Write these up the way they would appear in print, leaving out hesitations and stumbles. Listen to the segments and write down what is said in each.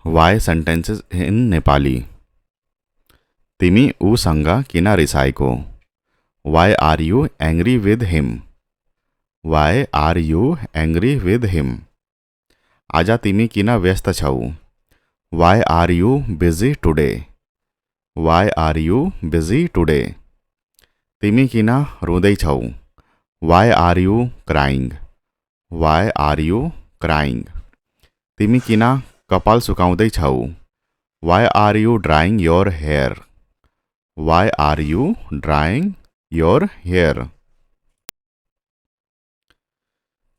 Why sentences in Nepali? Timi u sanga kina risaiko. Why are you angry with him? Why are you angry with him? Aja timi kina vyasta chau. Why are you busy today? Why are you busy today? Timi kina rodai chau. Why are you crying? Why are you crying? Timi kina kapal sukaudai chau. Why are you drying your hair? Why are you drying your hair?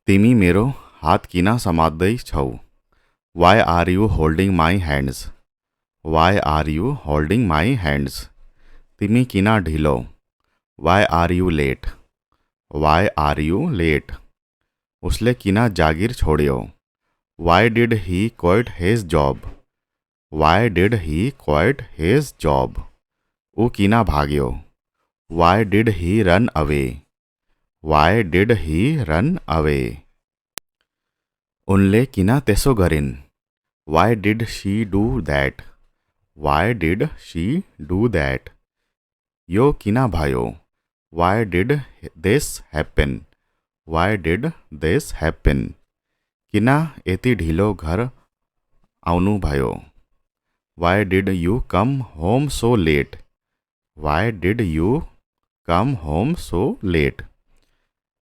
तिमी मेरो हात किन समात्दैछौ? Why are you holding my hands? Why are you holding my hands? तिमी किन ढिलो? Why are you late? Why are you late? उसले किन जागिर छोड्यो? Why did he quit his job? Why did he quit his job? ऊ किन भाग्यो? Why did he run away? Why did he run away? उनले किन त्यसो गरिन्? Why did she do that? Why did she do that? यो किन भयो? Why did this happen? Why did this happen? किन यति ढिलो घर आउनु भयो? Why did you come home so late? Why did you come home so late?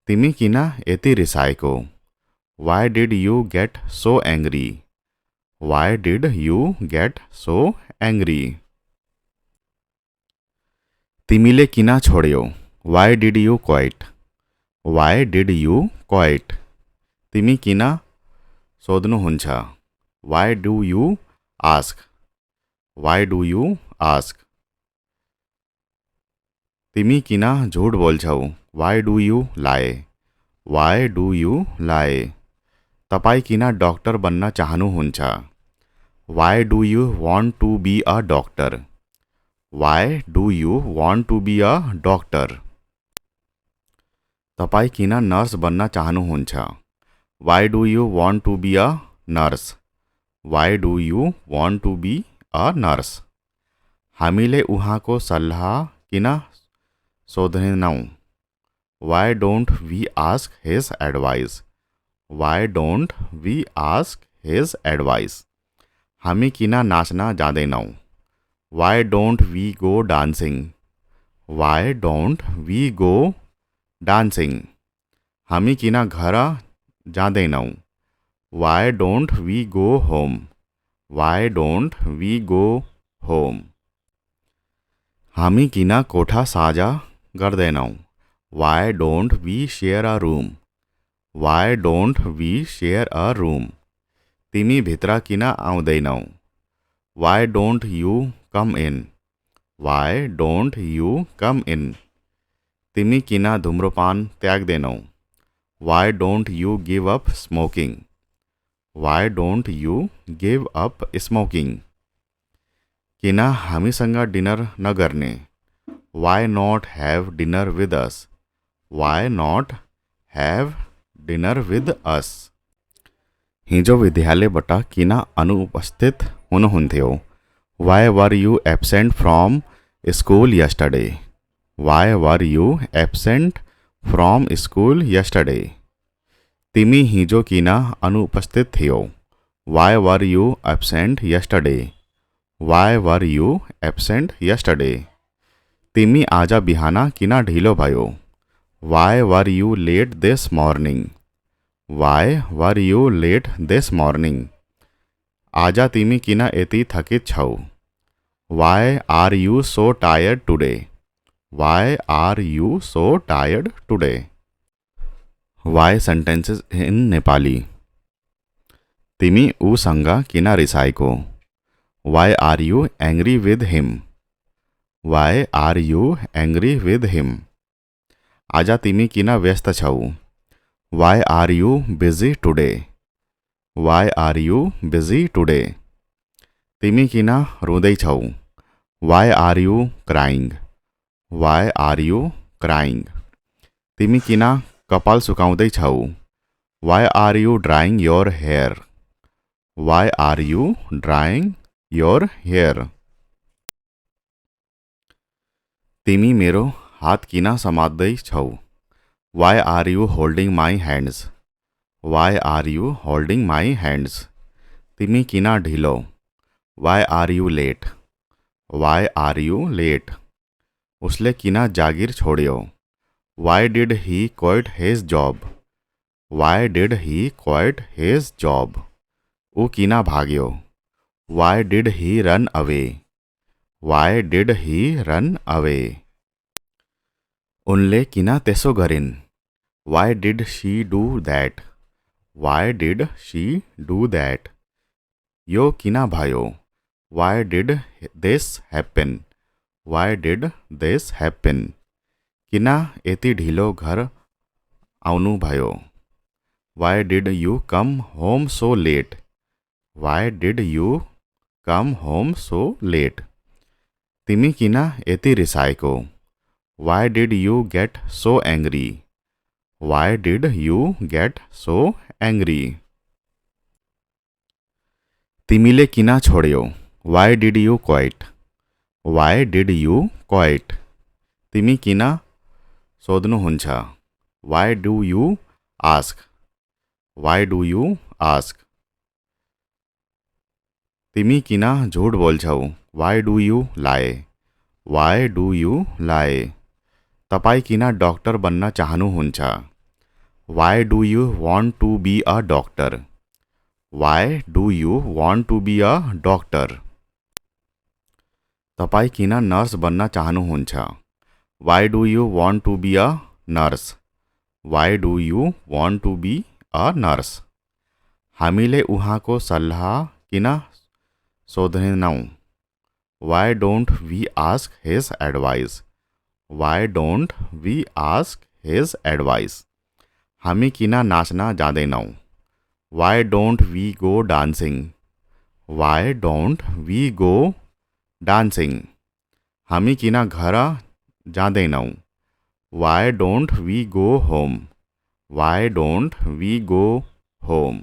तिमी किन यति रिसाएको? Why did you get so angry? Why did you get so angry? तिमीले किन छोड्यौ? Why did you quit? Why did you quit? तिमी किन सोध्नुहुन्छ? Why do you ask? Why do you ask? तिमी किन झूठ बोल्छौ? Why do you lie? Why do you lie? तपाईँ किन doctor बन्न चाहनुहुन्छ? Why do you want to be a doctor? Why do you want to be a doctor? तपाईँ किन nurse बन्न चाहनुहुन्छ? Why do you want to be a nurse? Why do you want to be a nurse? हामीले उहाँको सल्लाह किन सोध्दैनौँ? Why don't we ask his advice? Why don't we ask his advice? हामी किन नाच्न जाँदैनौँ? Why don't we go dancing? Why don't we go dancing? हामी किन घर जाँदैनौँ? Why don't we go home? Why don't we go home? हामी किन कोठा साझा गर्दैनौँ? Why don't we share a room? Why don't we share a room? तिमी भित्र किन आउँदैनौ? Why don't you come in? Why don't you come in? तिमी किन धूम्रपान त्याग्दैनौ? Why don't you give up smoking? Why don't you give up smoking? किन हामीसँग dinner नगर्ने? Why not have dinner with us? Why not have dinner with us? हिजो विद्यालयबाट किन अनुपस्थित हुनुहुन्थ्यो? Why were you absent from school yesterday? Why were you absent from school yesterday? तिमी हिजो किन अनुपस्थित थियौ? Why were you absent yesterday? Why were you absent yesterday? तिमी आज बिहान किन ढिलो भयो? Why were you late this morning? Why were you late this morning? आज तिमी किन यति थकित छौ? Why are you so tired today? Why are you so tired today? Why sentences in Nepali? तिमी उसँग किन रिसाएको? Why are you angry with him? Why are you angry with him? आज तिमी किन व्यस्त छौ? Why are you busy today? Why are you busy today? तिमी किन रुँदैछौ? Why are you crying? Why are you crying? तिमी किन कपाल सुकाउँदैछौ? Why are you drying your hair? Why are you drying your hair? तिमी मेरो हात किन समात्दैछौ? Why are you holding my hands? Why are you holding my hands? तिमी किन ढिलो? Why are you late? Why are you late? उसले किन जागिर छोड्यो? Why did he quit his job? Why did he quit his job? ऊ किन भाग्यो? Why did he run away? Why did he run away? उनले किन त्यसो गरिन्? Why did she do that? Why did she do that? यो किन भयो? Why did this happen? Why did this happen? किन यति ढिलो घर आउनु भयो? Why did you come home so late? Why did you come home so late? तिमी किन यति रिसाएको? Why did you get so angry? Why did you get so angry? तिमीले किन छोड्यौ? Why did you quit? Why did you quit? तिमी किन सोध्नुहुन्छ? Why do you ask? Why do you ask? तिमी किन झूठ बोल्छौ? Why do you lie? Why do you lie? तपाईँ किन doctor बन्न चाहनुहुन्छ? Why do you want to be a doctor? Why do you want to be a doctor? तपाईँ किन nurse बन्न चाहनुहुन्छ? Why do you want to be a nurse? Why do you want to be a nurse? हामीले उहाँको सल्लाह किन सोध्दैनौँ? Why don't we ask his advice? Why don't we ask his advice? हामी किन नाच्न जाँदैनौँ? Why don't we go dancing? Why don't we go dancing? हामी किन घर जाँदैनौँ? Why don't we go home? Why don't we go home?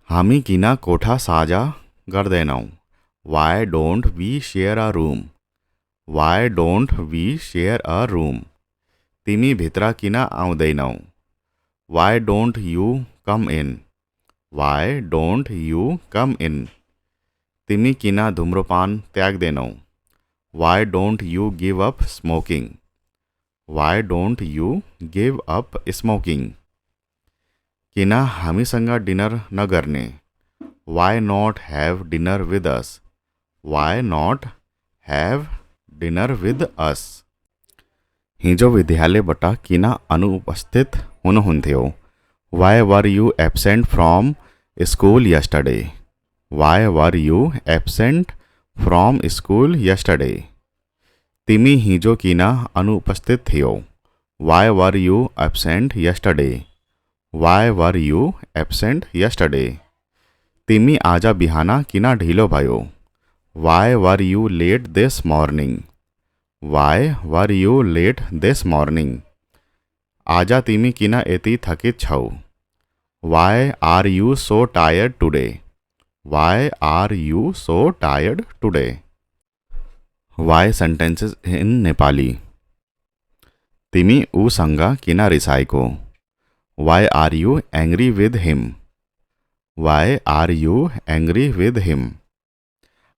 हामी किन कोठा साझा गर्दैनौँ? Why don't we share a room? Why don't we share a room? तिमी भित्र किन आउँदैनौ? Why don't you come in? Why don't you come in? तिमी किन धूम्रपान त्याग्दैनौ? Why don't you give up smoking? Why don't you give up smoking? किन हामीसँग dinner नगर्ने? Why not have dinner with us? Why not have dinner with us? हिजो विद्यालयबाट किन अनुपस्थित हुनुहुन्थ्यो? Why were you absent from school yesterday? Why were you absent from school yesterday? तिमी हिजो किन अनुपस्थित थियौ? Why were you absent yesterday? Why were you absent yesterday? तिमी आज बिहान किन ढिलो भयो? Why were you late this morning? Why were you late this morning? आज तिमी किन यति थकित छौ? Why are you so tired today? Why are you so tired today? Why sentences in Nepali? तिमी उसँग किन रिसाएको? Why are you angry with him? Why are you angry with him?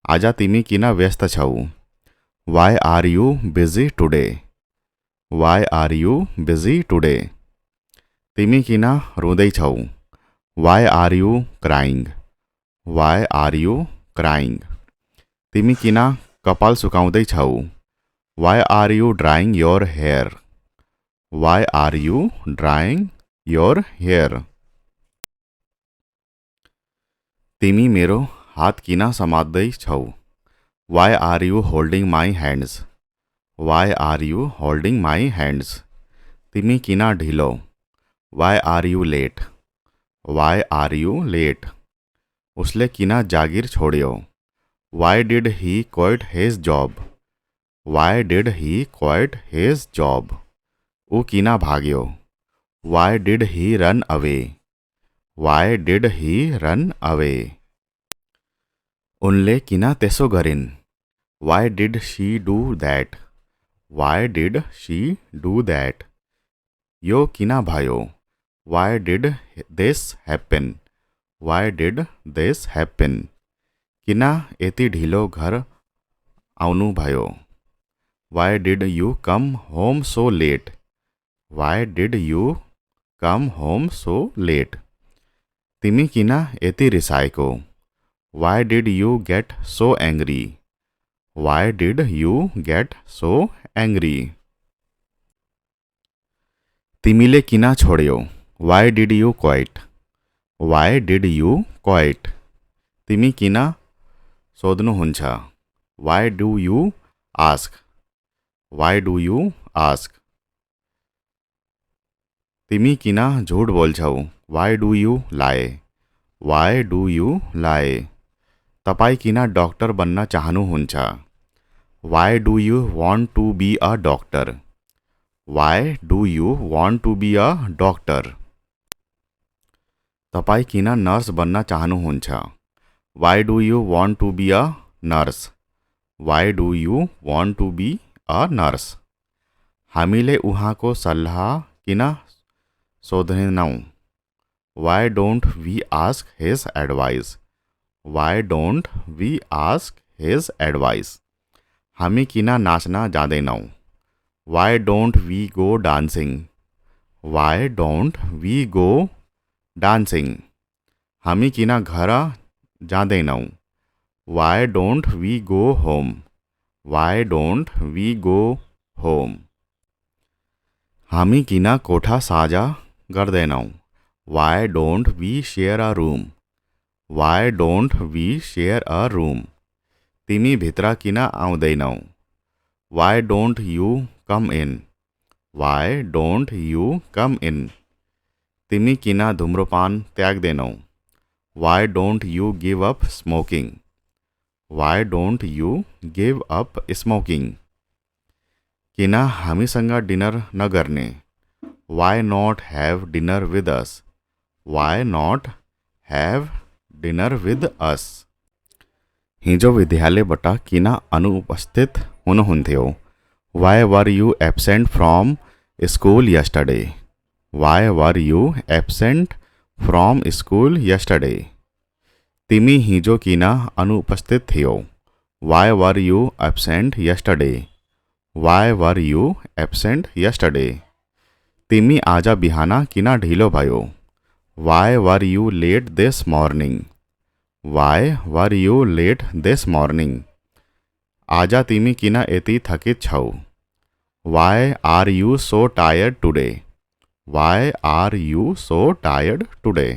आज तिमी किन व्यस्त छौ? Why are you busy today? Why are you busy today? तिमी किन रुँदैछौ? Why are you crying? Why are you crying? तिमी किन कपाल सुकाउँदैछौ? Why are you drying your hair? Why are you drying your hair? तिमी मेरो हात किन समात्दैछौ? Why are you holding my hands? Why are you holding my hands? तिमी किन ढिलो? Why are you late? Why are you late? उसले किन जागिर छोड्यो? Why did he quit his job? Why did he quit his job? ऊ किन भाग्यो? Why did he run away? Why did he run away? उनले किन त्यसो गरिन्? Why did she do that? Why did she do that? यो किन भयो? Why did this happen? Why did this happen? किन यति ढिलो घर आउनु भयो? Why did you come home so late? Why did you come home so late? तिमी किन यति रिसाएको? Why did you get so angry? Y did you get so angry? तिमीले किन छोड्यौ? Why did you quit? Why did you quit? तिमी किन सोध्नुहुन्छ? Why do you ask? Why do you ask? तिमी किन झूठ बोल्छौ? वाय डू यू लाए? वाय डू यू लाए? तपाईँ किन डॉक्टर बन्न चाहनुहुन्छ? Why do you want to be a doctor? Why do you want to be a doctor? तपाईँ किन नर्स बन्न चाहनुहुन्छ? Why do you want to be a nurse? Why do you want to be a nurse? हामीले उहाँको सल्लाह किन सोध्दैनौँ? Why don't we ask his advice? Why don't we ask his advice? हामी किन नाच्न जाँदैनौँ? Why don't we go dancing? Why don't we go dancing? हामी किन घर जाँदैनौँ? Why don't we go home? Why don't we go home? हामी किन कोठा साझा गर्दैनौँ? Why don't we share a room? Why don't we share a room? तिमी भित्र किन आउँदैनौ? Why don't you come in? Why don't you come in? तिमी किन धूम्रपान त्याग्दैनौ? Why don't you give up smoking? Why don't you give up smoking? किन हामीसँग डिनर नगर्ने? Why not have dinner with us? Why not have dinner with us? हिजो विद्यालयबाट किन अनुपस्थित हुनुहुन्थ्यो? Why were you absent from school yesterday? Why were you absent from school yesterday? तिमी हिजो किन अनुपस्थित थियौ? Why were you absent yesterday? Why were you absent yesterday? तिमी आज बिहान किन ढिलो भयो? Why were you late this morning? Why were you late this morning? आज तिमी किन यति थकित छौ? Why are you so tired today? Why are you so tired today?